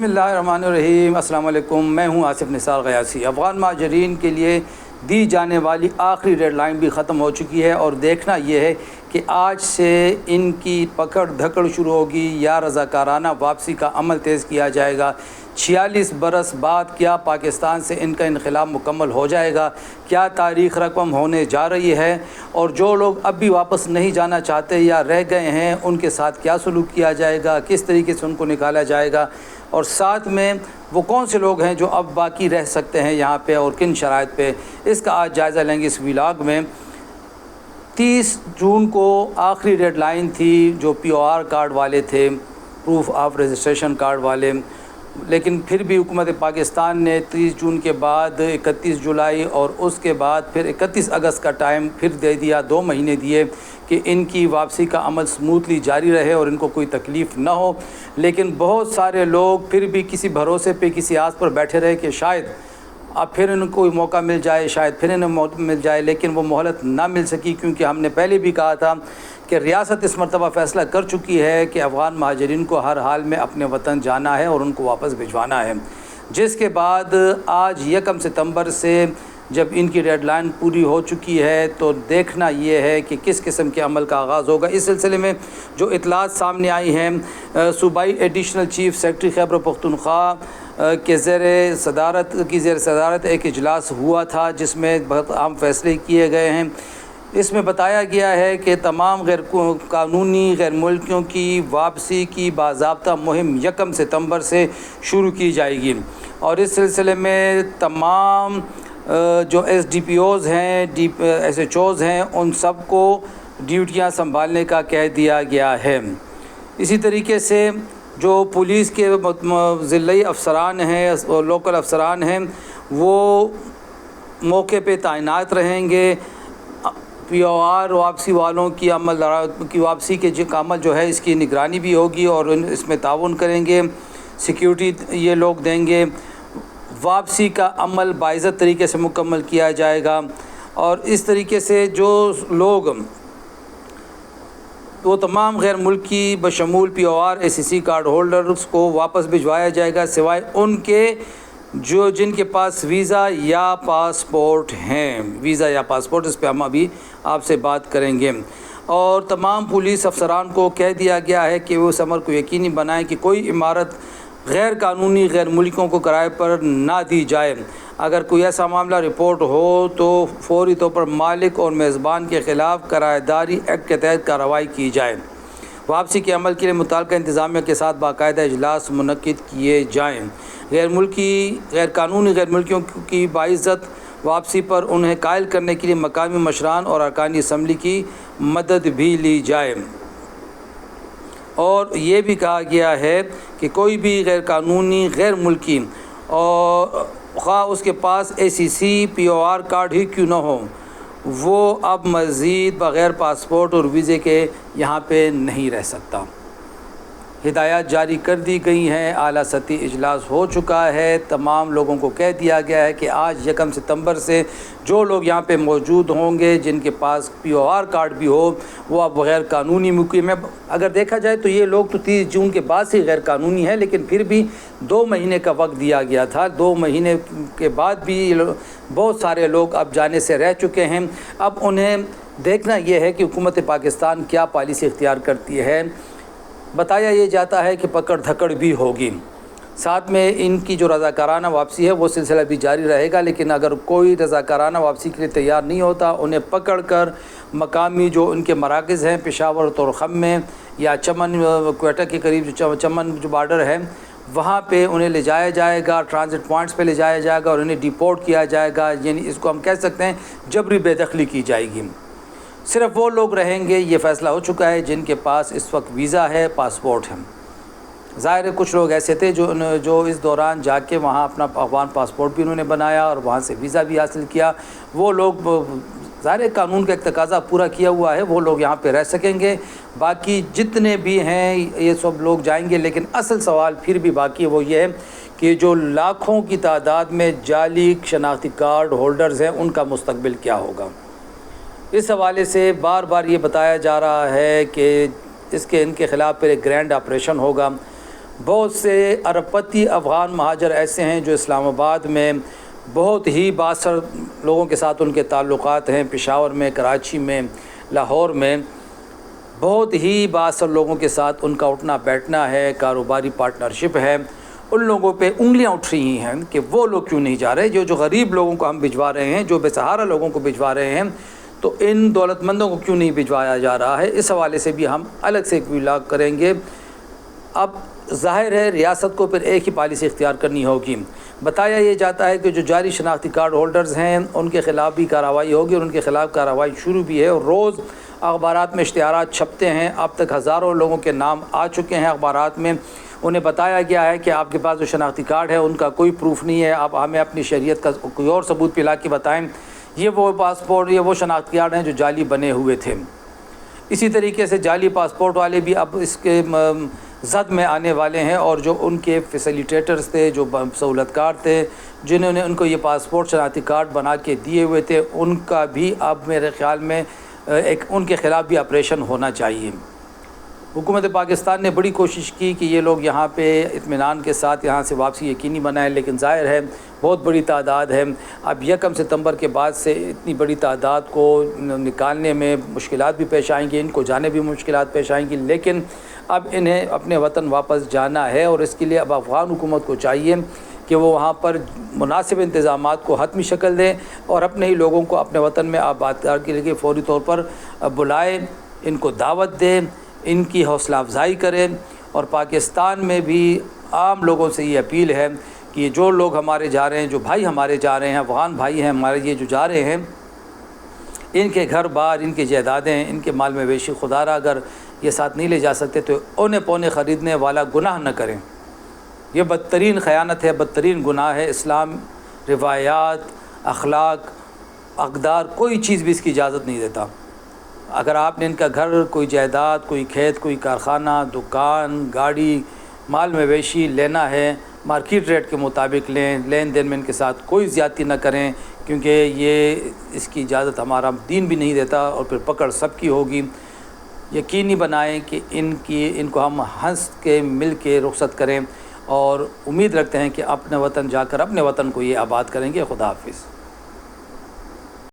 बिस्मिल्लाहिर्रहमानिर्रहीम। अस्सलाम वालेकुम। मैं हूं आसिफ निसार गयासी। अफ़गान महाजरीन के लिए दी जाने वाली आखिरी डेड लाइन भी ख़त्म हो चुकी है और देखना यह है कि आज से इनकी पकड़ धकड़ शुरू होगी या रज़ाकाराना वापसी का अमल तेज़ किया जाएगा। 46 बरस बाद क्या पाकिस्तान से इनका इनक़िलाब मुकम्मल हो जाएगा? क्या तारीख़ रकम होने जा रही है? और जो लोग अब भी वापस नहीं जाना चाहते या रह गए हैं उनके साथ क्या सलूक किया जाएगा? किस तरीके से उनको निकाला जाएगा? और साथ में वो कौन से लोग हैं जो अब बाकी रह सकते हैं यहाँ पे और किन शराइत पे, इसका आज जायज़ा लेंगे इस व्लॉग में। 30 जून को आखिरी डेड लाइन थी जो POR कार्ड वाले थे, प्रूफ ऑफ रजिस्ट्रेशन कार्ड वाले, लेकिन फिर भी हुकूमत पाकिस्तान ने 30 जून के बाद 31 जुलाई और उसके बाद फिर 31 अगस्त का टाइम फिर दे दिया, 2 महीने दिए कि इनकी वापसी का अमल स्मूथली जारी रहे और इनको कोई तकलीफ़ ना हो। लेकिन बहुत सारे लोग फिर भी किसी भरोसे पे, किसी आस पर बैठे रहे कि शायद अब फिर इनको मौका मिल जाए, शायद फिर इन्हें मौका मिल जाए, लेकिन वो मोहलत ना मिल सकी क्योंकि हमने पहले भी कहा था कि रियासत इस मरतबा फ़ैसला कर चुकी है कि अफ़गान महाजरीन को हर हाल में अपने वतन जाना है और उनको वापस भिजवाना है। जिसके बाद आज 1 सितंबर से जब इनकी डेडलाइन पूरी हो चुकी है तो देखना ये है कि किस किस्म के अमल का आगाज़ होगा। इस सिलसिले में जो इतलात सामने आई हैं, सूबाई additional chief secretary Khyber Pakhtunkhwa के ज़ेर सदारत एक इजलास हुआ था जिसमें बहुत अहम फ़ैसले किए गए हैं। इसमें बताया गया है कि तमाम गैर कानूनी गैर मुल्कियों की वापसी की बाज़ाब्ता मुहिम 1 सितंबर से शुरू की जाएगी और इस सिलसिले में तमाम जो SDPOs हैं, SHOs हैं, उन सब को ड्यूटियां संभालने का कह दिया गया है। इसी तरीके से जो पुलिस के ज़िली अफसरान हैं और लोकल अफसरान हैं वो मौके पे तैनात रहेंगे। POR वापसी वालों की वापसी के अमल जो है इसकी निगरानी भी होगी और इसमें ताउन करेंगे, सिक्योरिटी ये लोग देंगे। वापसी का अमल बाइज़्ज़त तरीके से मुकम्मल किया जाएगा और इस तरीके से जो लोग वो तमाम गैर मुल्की बशमूल POR ACC कार्ड होल्डर्स को वापस भिजवाया जाएगा सिवाय उनके जो जिनके पास वीज़ा या पासपोर्ट हैं। वीज़ा या पासपोर्ट, इस पर हम अभी आपसे बात करेंगे। और तमाम पुलिस अफसरान को कह दिया गया है कि वो इस अमर को यकीनी बनाएं कि कोई इमारत गैर कानूनी गैर मुल्कियों को किराए पर ना दी जाए। अगर कोई ऐसा मामला रिपोर्ट हो तो फौरी तौर पर मालिक और मेज़बान के ख़िलाफ़ किराएदारी एक्ट के तहत कार्रवाई की जाए। वापसी के अमल के लिए मुतल्लिक़ा इंतज़ामिया के साथ बाकायदा इजलास मुनक़्क़िद किए जाएँ। गैर कानूनी गैर मुल्कियों की बाइज़्ज़त वापसी पर उन्हें कायल करने के लिए मकामी मशरान और अरकानी असम्बली की मदद भी ली जाए। और ये भी कहा गया है कि कोई भी गैर कानूनी गैर मुल्की और ख़्वा उसके पास ACC POR कार्ड ही क्यों ना हो, वो अब मज़ीद बग़ैर पासपोर्ट और वीज़े के यहाँ पे नहीं रह सकता। हिदायत जारी कर दी गई हैं, आला सती इजलास हो चुका है। तमाम लोगों को कह दिया गया है कि आज 1 सितंबर से जो लोग यहाँ पे मौजूद होंगे जिनके पास POR कार्ड भी हो वो अब गैर कानूनी मुक़ीम है। अगर देखा जाए तो ये लोग तो 30 जून के बाद से गैर कानूनी है, लेकिन फिर भी 2 महीने का वक्त दिया गया था। 2 महीने के बाद भी बहुत सारे लोग अब जाने से रह चुके हैं। अब उन्हें देखना यह है कि हुकूमत पाकिस्तान क्या पॉलिसी इख्तियार करती है। बताया ये जाता है कि पकड़ धकड़ भी होगी, साथ में इनकी जो रज़ाकाराना वापसी है वो सिलसिला भी जारी रहेगा। लेकिन अगर कोई रज़ाकाराना वापसी के लिए तैयार नहीं होता, उन्हें पकड़ कर मकामी जो उनके मराकज़ हैं पेशावर तोरखम में या चमन क्वेटा के करीब जो चमन जो बार्डर है वहाँ पे उन्हें ले जाया जाएगा, ट्रांजिट पॉइंट्स पे ले जाया जाएगा और उन्हें डिपोर्ट किया जाएगा। यानी इसको हम कह सकते हैं जबरी बेदखली की जाएगी। सिर्फ़ वो लोग रहेंगे, ये फ़ैसला हो चुका है, जिनके पास इस वक्त वीज़ा है, पासपोर्ट है। ज़ाहिर है कुछ लोग ऐसे थे जो इस दौरान जाके वहाँ अपना अफ़गान पासपोर्ट भी उन्होंने बनाया और वहाँ से वीज़ा भी हासिल किया। वो लोग ज़ाहिर कानून का एक तकाज़ा पूरा किया हुआ है, वो लोग यहाँ पे रह सकेंगे। बाकी जितने भी हैं ये सब लोग जाएंगे। लेकिन असल सवाल फिर भी बाकी है, वो ये है कि जो लाखों की तादाद में जाली शनाख्ती कार्ड होल्डर्स हैं उनका मुस्तकबिल क्या होगा। इस हवाले से बार बार ये बताया जा रहा है कि इनके ख़िलाफ़ फिर एक ग्रैंड ऑपरेशन होगा। بہت سے اربپتی افغان مہاجر ایسے ہیں جو اسلام آباد میں بہت ہی بااثر لوگوں کے ساتھ ان کے تعلقات ہیں، پشاور میں، کراچی میں، لاہور میں بہت ہی بااثر لوگوں کے ساتھ ان کا اٹھنا بیٹھنا ہے، کاروباری پارٹنرشپ ہے۔ ان لوگوں پہ انگلیاں اٹھ رہی ہیں کہ وہ لوگ کیوں نہیں جا رہے، جو غریب لوگوں کو ہم بھجوا رہے ہیں، جو بے سہارا لوگوں کو بھجوا رہے ہیں، تو ان دولت مندوں کو کیوں نہیں بھجوایا جا رہا ہے۔ اس حوالے سے بھی ہم الگ سے ایک ولاگ کریں گے۔ اب ظاہر ہے ریاست کو پھر ایک ہی پالیسی اختیار کرنی ہوگی۔ بتایا یہ جاتا ہے کہ جو جعلی شناختی کارڈ ہولڈرز ہیں ان کے خلاف بھی کارروائی ہوگی، اور ان کے خلاف کارروائی شروع بھی ہے، اور روز اخبارات میں اشتہارات چھپتے ہیں۔ اب تک ہزاروں لوگوں کے نام آ چکے ہیں اخبارات میں، انہیں بتایا گیا ہے کہ آپ کے پاس جو شناختی کارڈ ہے ان کا کوئی پروف نہیں ہے، آپ ہمیں اپنی شہریت کا کوئی اور ثبوت پلا کے بتائیں۔ یہ وہ پاسپورٹ، یہ وہ شناختی کارڈ ہیں جو جعلی بنے ہوئے تھے۔ اسی طریقے سے جعلی پاسپورٹ والے بھی اب اس کے زد میں آنے والے ہیں، اور جو ان کے فیسیلیٹیٹرز تھے، جو سہولت کار تھے، جنہوں نے ان کو یہ پاسپورٹ شناختی کارڈ بنا کے دیے ہوئے تھے، ان کا بھی اب میرے خیال میں ان کے خلاف بھی آپریشن ہونا چاہیے۔ حکومت پاکستان نے بڑی کوشش کی کہ یہ لوگ یہاں پہ اطمینان کے ساتھ یہاں سے واپسی یقینی بنائیں، لیکن ظاہر ہے بہت بڑی تعداد ہے۔ اب 1 ستمبر کے بعد سے اتنی بڑی تعداد کو نکالنے میں مشکلات بھی پیش آئیں گی، ان کو جانے بھی مشکلات پیش آئیں گی، لیکن اب انہیں اپنے وطن واپس جانا ہے، اور اس کے لیے اب افغان حکومت کو چاہیے کہ وہ وہاں پر مناسب انتظامات کو حتمی شکل دیں، اور اپنے ہی لوگوں کو اپنے وطن میں آباد کے لیے فوری طور پر بلائیں، ان کو دعوت دیں، ان کی حوصلہ افزائی کریں۔ اور پاکستان میں بھی عام لوگوں سے یہ اپیل ہے کہ یہ جو لوگ ہمارے جا رہے ہیں، جو بھائی ہمارے جا رہے ہیں، افغان بھائی ہیں ہمارے، یہ جو جا رہے ہیں، ان کے گھر بار، ان کی جائیدادیں، ان کے مال مویشی خدا را اگر یہ ساتھ نہیں لے جا سکتے تو اونے پونے خریدنے والا گناہ نہ کریں۔ یہ بدترین خیانت ہے، بدترین گناہ ہے۔ اسلام، روایات، اخلاق، اقدار، کوئی چیز بھی اس کی اجازت نہیں دیتا۔ اگر آپ نے ان کا گھر، کوئی جائیداد، کوئی کھیت، کوئی کارخانہ، دکان، گاڑی، مال مویشی لینا ہے، مارکیٹ ریٹ کے مطابق لیں، لین دین میں ان کے ساتھ کوئی زیادتی نہ کریں، کیونکہ یہ اس کی اجازت ہمارا دین بھی نہیں دیتا، اور پھر پکڑ سب کی ہوگی۔ یقینی بنائیں کہ ان کو ہم ہنس کے مل کے رخصت کریں، اور امید رکھتے ہیں کہ اپنے وطن جا کر اپنے وطن کو یہ آباد کریں گے۔ خدا حافظ۔